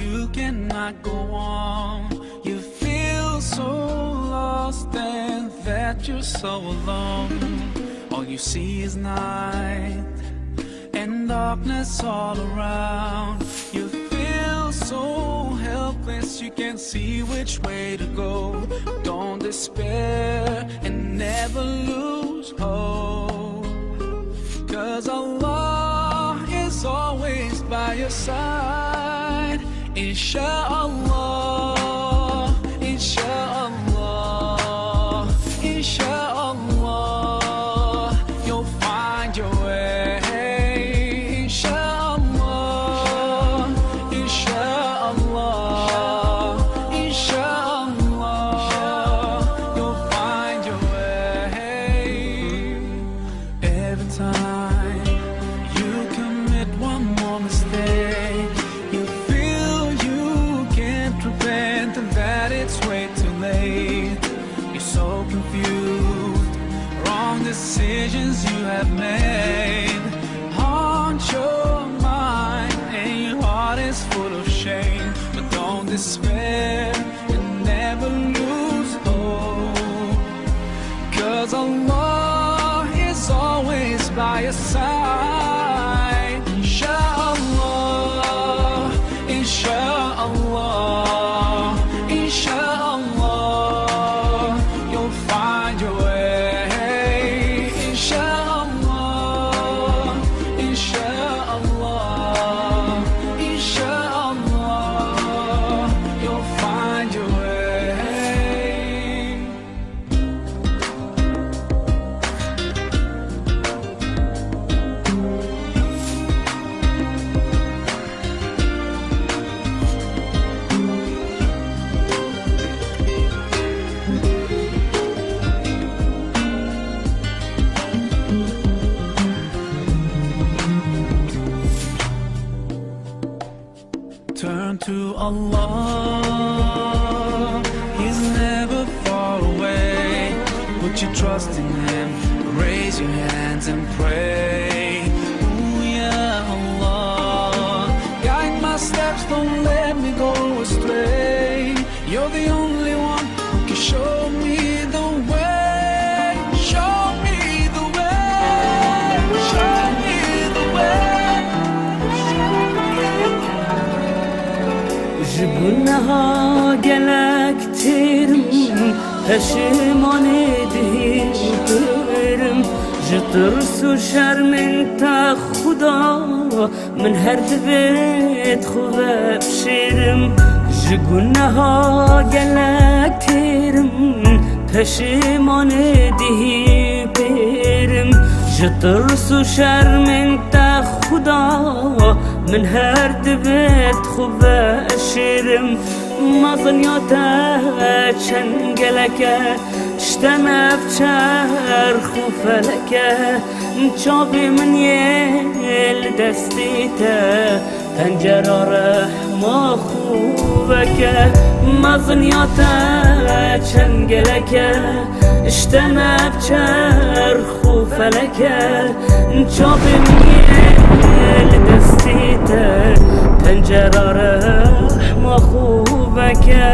you cannot go on. You feel so lost and that you're so alone. All you see is night and darkness all around. You feel so helpless, you can't see which way to go. Don't despair and never lose hope, 'cause Allah is always by your side. Insha'Allah, Insha'Allah, Insha'Allah, you'll find your way. Insha'Allah, Insha'Allah, Insha'Allah, you'll find your way. Every time you commit one more mistake, you feel you can't repent and that it's way too late. You're so confused, wrong decisions you have made haunt your mind and your heart is full of shame. But don't despair and never lose hope, 'cause Allah is always by your side. Insha'Allah, Insha'Allah, Insha'Allah, you'll find your way. Insha'Allah, Insha'Allah, Insha'Allah, you'll find your way. Turn to Allah, He's never far away. Put your trust in Him, raise your hands and pray. Ooh, yeah, Allah, guide my steps, don't let me go astray. You're the only one who can show me the way. Show me the way. Show me the way. Jibunha gelektirim, peşiman ediyorum. Jitırsu şermin ta Khuda, min her dibet xuve bşirim. Jibunha gelektirim, peşiman ediyorum. Jitırsu şermin ta Khuda, من هر دبت خوب شیرم مازنیاتا چنگلکه اشتنف چرخ و فلکه چابی من یل دستیته پنجره رحما خوبکه مازنیاتا چنگلکه اشتنف چرخ و فلکه چابی من یل دستیته پنجره رحم خوبکه